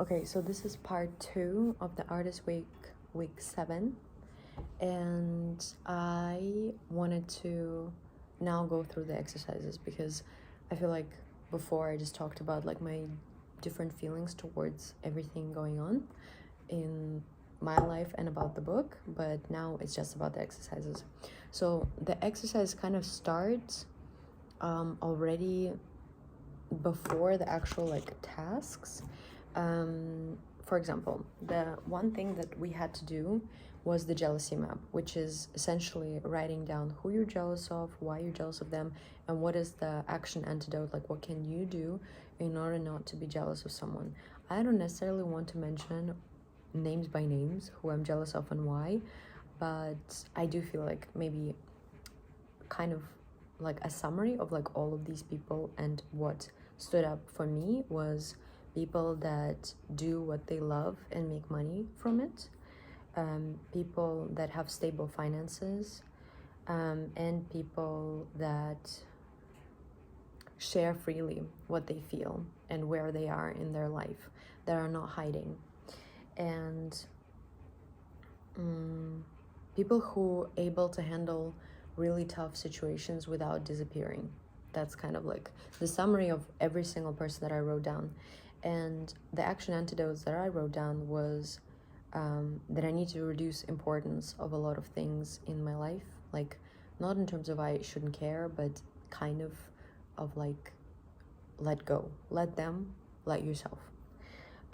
Okay, so this is part 2 of the Artist Week, week 7, and I wanted to now go through the exercises because I feel like before I just talked about like my different feelings towards everything going on in my life and about the book, but now it's just about the exercises. So the exercise kind of starts already before the actual like tasks. For example, the one thing that we had to do was the jealousy map, which is essentially writing down who you're jealous of, why you're jealous of them, and what is the action antidote, like what can you do in order not to be jealous of someone. I don't necessarily want to mention names by names who I'm jealous of and why, but I do feel like maybe kind of like a summary of like all of these people, and what stood up for me was people that do what they love and make money from it, people that have stable finances, and people that share freely what they feel and where they are in their life, that are not hiding, and people who are able to handle really tough situations without disappearing. That's kind of like the summary of every single person that I wrote down. And the action antidotes that I wrote down was that I need to reduce importance of a lot of things in my life, like not in terms of I shouldn't care, but kind of like let go, let them, let yourself.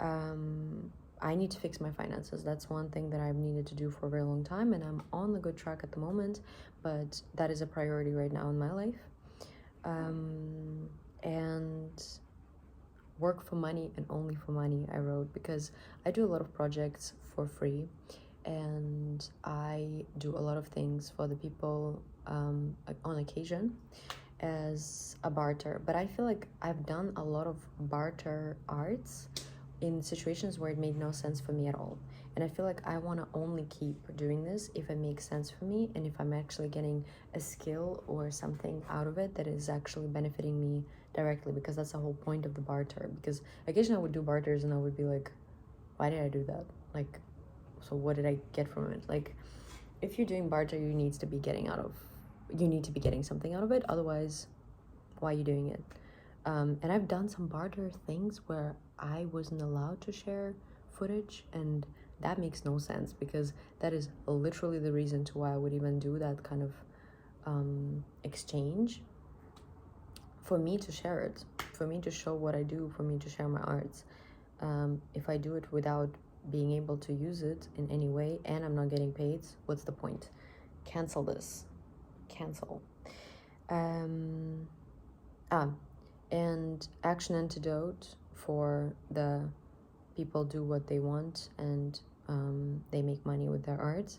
I need to fix my finances. That's one thing that I've needed to do for a very long time, and I'm on the good track at the moment, but that is a priority right now in my life. And work for money and only for money, I wrote, because I do a lot of projects for free, and I do a lot of things for the people on occasion as a barter. But I feel like I've done a lot of barter arts in situations where it made no sense for me at all. And I feel like I want to only keep doing this if it makes sense for me, and if I'm actually getting a skill or something out of it that is actually benefiting me directly, because that's the whole point of the barter. Because occasionally I would do barters and I would be like, why did I do that? Like, so what did I get from it? Like, if you're doing barter, you need to be getting something out of it. Otherwise, why are you doing it? And I've done some barter things where I wasn't allowed to share footage, and that makes no sense, because that is literally the reason to why I would even do that kind of exchange, for me to share it, for me to show what I do, for me to share my arts. If I do it without being able to use it in any way and I'm not getting paid, what's the point? Cancel this. Cancel. And action antidote for the people do what they want and they make money with their art.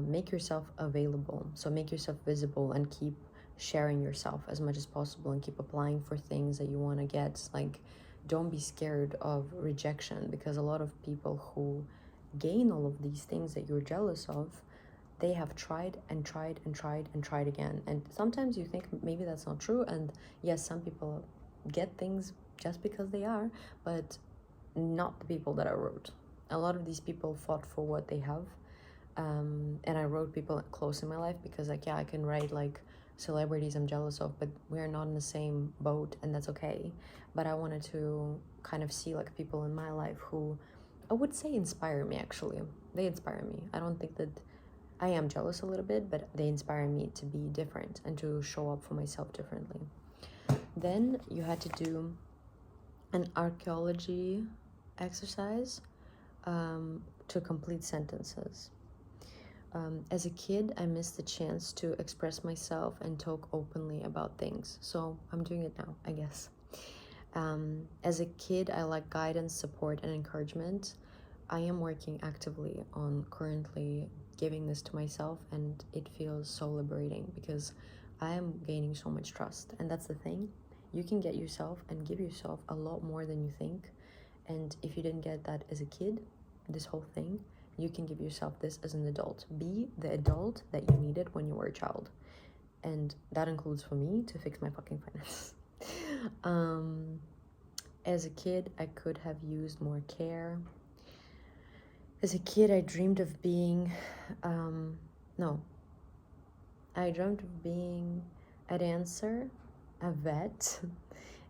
Make yourself available. So make yourself visible and keep sharing yourself as much as possible, and keep applying for things that you want to get. Like, don't be scared of rejection, because a lot of people who gain all of these things that you're jealous of, they have tried and tried and tried and tried again. And sometimes you think maybe that's not true, and yes, some people get things just because they are, but not the people that I wrote. A lot of these people fought for what they have, and I wrote people close in my life, because like, yeah, I can write like celebrities I'm jealous of, but we're not in the same boat, and that's okay. But I wanted to kind of see like people in my life who I would say inspire me. Actually, they inspire me. I don't think that I am jealous a little bit, but they inspire me to be different and to show up for myself differently. Then you had to do an archaeology exercise to complete sentences. As a kid, I missed the chance to express myself and talk openly about things, so I'm doing it now, I guess. As a kid, I like guidance, support, and encouragement. I am working actively on currently giving this to myself, and it feels so liberating, because I am gaining so much trust. And that's the thing, you can get yourself and give yourself a lot more than you think. And if you didn't get that as a kid, this whole thing, you can give yourself this as an adult. Be the adult that you needed when you were a child. And that includes for me to fix my fucking finances. As a kid, I could have used more care. As a kid, I dreamed of being, no, I dreamt of being a dancer, a vet,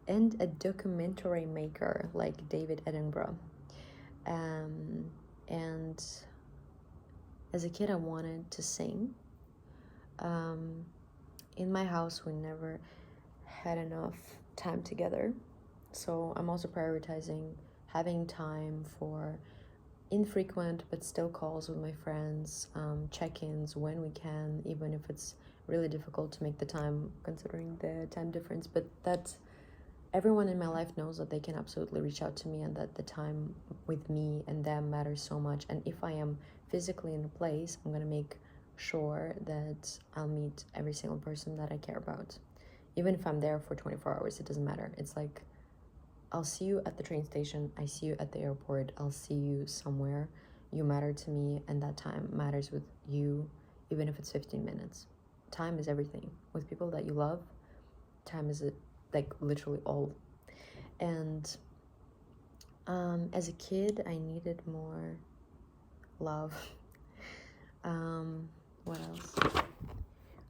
and a documentary maker like David Attenborough. And as a kid, I wanted to sing. In my house, we never had enough time together. So I'm also prioritizing having time for infrequent but still calls with my friends, check-ins when we can, even if it's really difficult to make the time considering the time difference. But that's, everyone in my life knows that they can absolutely reach out to me and that the time with me and them matters so much. And if I am physically in a place, I'm gonna make sure that I'll meet every single person that I care about. Even if I'm there for 24 hours, it doesn't matter. It's like, I'll see you at the train station, I see you at the airport, I'll see you somewhere. You matter to me, and that time matters with you, even if it's 15 minutes. Time is everything. With people that you love, time is like literally all. And as a kid, I needed more love. What else?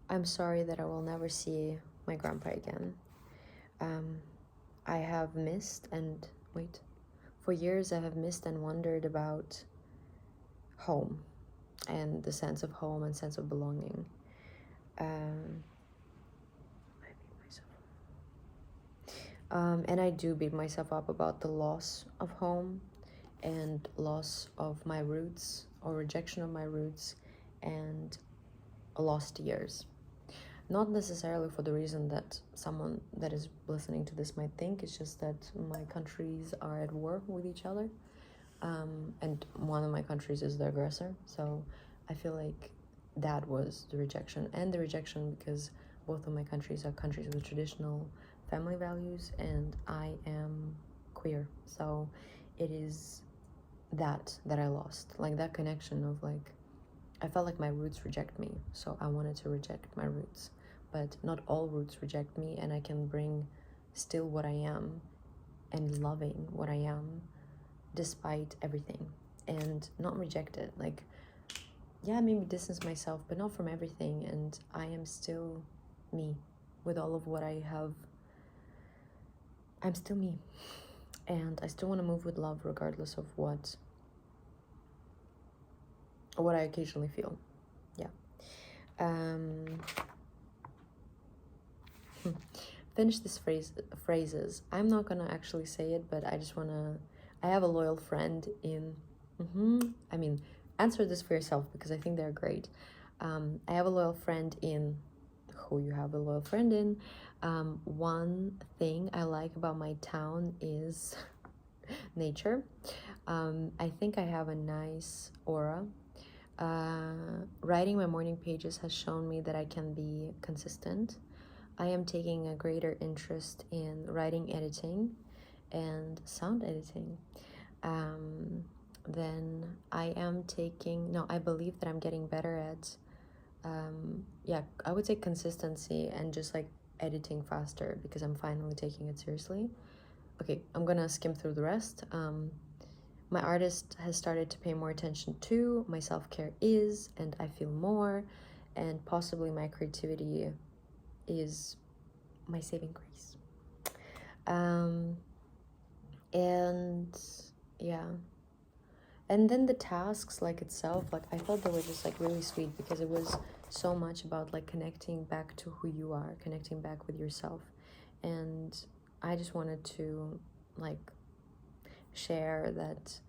I'm sorry that I will never see my grandpa again. I have missed and for years I have missed and wondered about home and the sense of home and sense of belonging. And I do beat myself up about the loss of home and loss of my roots or rejection of my roots and lost years. Not necessarily for the reason that someone that is listening to this might think. It's just that my countries are at war with each other. And one of my countries is the aggressor. So I feel like that was the rejection. And the rejection because both of my countries are countries with traditional family values. And I am queer. So it is that I lost. Like that connection of like, I felt like my roots reject me, so I wanted to reject my roots. But not all roots reject me, and I can bring still what I am and loving what I am despite everything and not reject it. Like, yeah, maybe distance myself, but not from everything. And I am still me with all of what I have. I'm still me. And I still want to move with love regardless of what I occasionally feel. Yeah. Finish this phrases. I'm not gonna actually say it, but I just wanna, I have a loyal friend in, I mean, answer this for yourself because I think they're great. I have a loyal friend in, who you have a loyal friend in. One thing I like about my town is nature. I think I have a nice aura. Writing my morning pages has shown me that I can be consistent. I am taking a greater interest in writing editing and sound editing. Then I am taking, no, I believe that I'm getting better at, yeah, I would say consistency and just like editing faster because I'm finally taking it seriously. Okay, I'm gonna skim through the rest. My artist has started to pay more attention to, my self-care is, and I feel more, and possibly my creativity is my saving grace. And yeah. And then the tasks like itself, like I thought they were just like really sweet because it was so much about like connecting back to who you are, connecting back with yourself. And I just wanted to like share that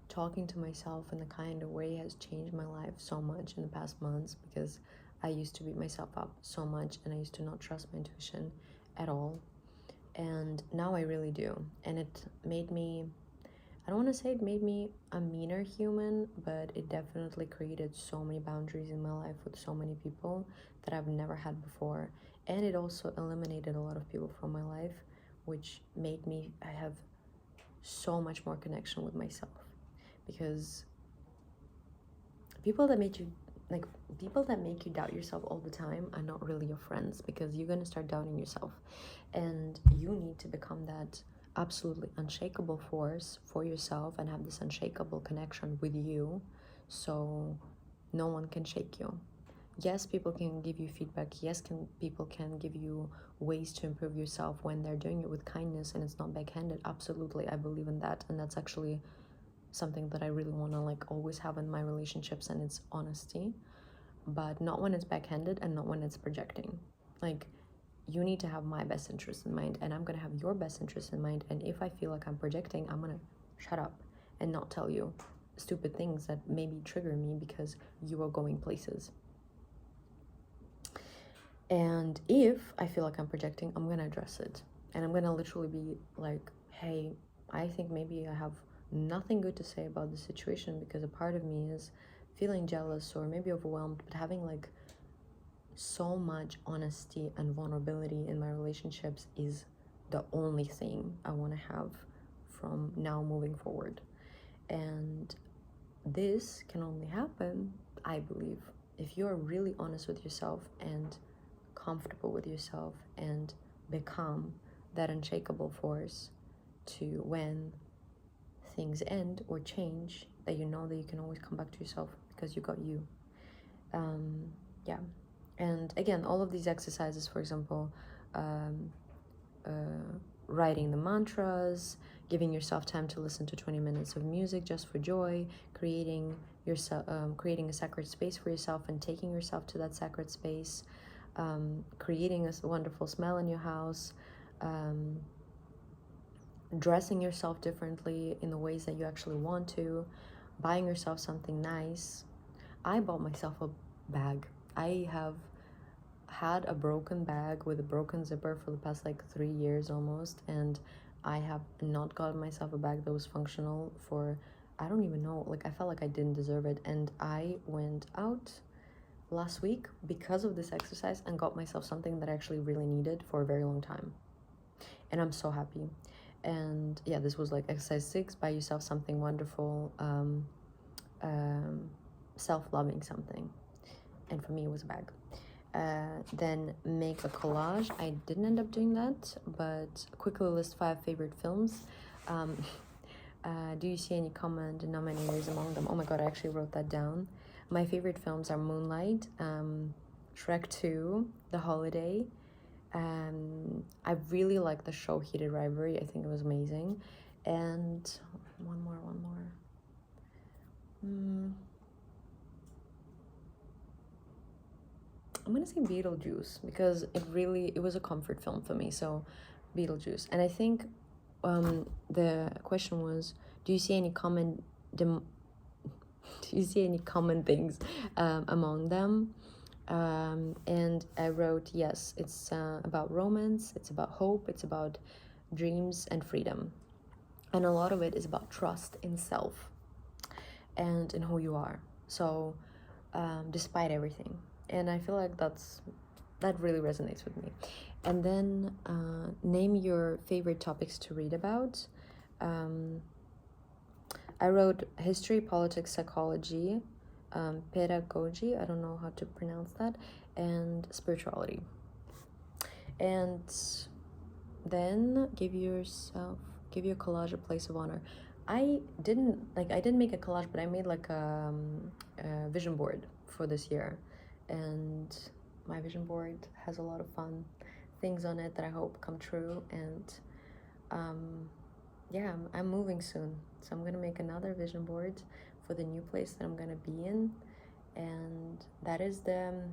talking to myself in a kind of way has changed my life so much in the past months because I used to beat myself up so much and I used to not trust my intuition at all. And now I really do. And it made me, I don't want to say it made me a meaner human, but it definitely created so many boundaries in my life with so many people that I've never had before. And it also eliminated a lot of people from my life, which made me have so much more connection with myself. Because people that make you doubt yourself all the time are not really your friends because you're going to start doubting yourself. And you need to become that absolutely unshakable force for yourself and have this unshakable connection with you, so no one can shake you. Yes, people can give you feedback. Yes, people can give you ways to improve yourself when they're doing it with kindness and it's not backhanded. Absolutely, I believe in that, and that's actually something that I really want to like always have in my relationships, and it's honesty, but not when it's backhanded and not when it's projecting. Like, you need to have my best interest in mind, and I'm gonna have your best interest in mind, and if I feel like I'm projecting, I'm gonna shut up and not tell you stupid things that maybe trigger me because you are going places. And if I feel like I'm projecting, I'm gonna address it, and I'm gonna literally be like, hey, I think maybe I have nothing good to say about the situation because a part of me is feeling jealous or maybe overwhelmed, but having like so much honesty and vulnerability in my relationships is the only thing I want to have from now moving forward. And this can only happen, I believe, if you're really honest with yourself and comfortable with yourself and become that unshakable force to when things end or change, that you know that you can always come back to yourself because you got you. Yeah. And again, all of these exercises, for example, writing the mantras, giving yourself time to listen to 20 minutes of music just for joy, creating a sacred space for yourself and taking yourself to that sacred space, creating a wonderful smell in your house, dressing yourself differently in the ways that you actually want to, buying yourself something nice. I bought myself a bag. I have had a broken bag with a broken zipper for the past like 3 years almost, and I have not gotten myself a bag that was functional for, I don't even know, like I felt like I didn't deserve it. And I went out last week because of this exercise and got myself something that I actually really needed for a very long time, and I'm so happy. And yeah, this was like exercise 6, buy yourself something wonderful, self-loving something, and for me it was a bag. Then make a collage. I didn't end up doing that, but quickly list 5 favorite films. Do you see any common denominators among them? Oh my god, I actually wrote that down. My favorite films are Moonlight, Shrek 2, The Holiday. I really like the show Heated Rivalry. I think it was amazing. And one more. I'm gonna say Beetlejuice because it was a comfort film for me. So Beetlejuice. And I think the question was, do you see any common things among them? And I wrote, yes, it's about romance, it's about hope, it's about dreams and freedom, and a lot of it is about trust in self and in who you are. So despite everything, and I feel like that really resonates with me. And then name your favorite topics to read about. I wrote history, politics, psychology, pedagogy, I don't know how to pronounce that, and spirituality. And then give your collage a place of honor. I didn't make a collage, but I made like a vision board for this year, and my vision board has a lot of fun things on it that I hope come true. And yeah, I'm moving soon, so I'm gonna make another vision board for the new place that I'm gonna be in, and that is the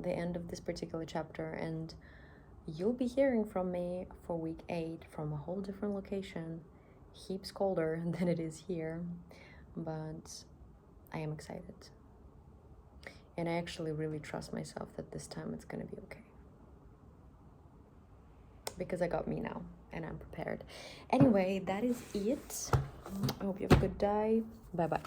end of this particular chapter. And you'll be hearing from me for week 8 from a whole different location, heaps colder than it is here, but I am excited, and I actually really trust myself that this time it's gonna be okay, because I got me now and I'm prepared. Anyway, that is it. I hope you have a good day. Bye bye.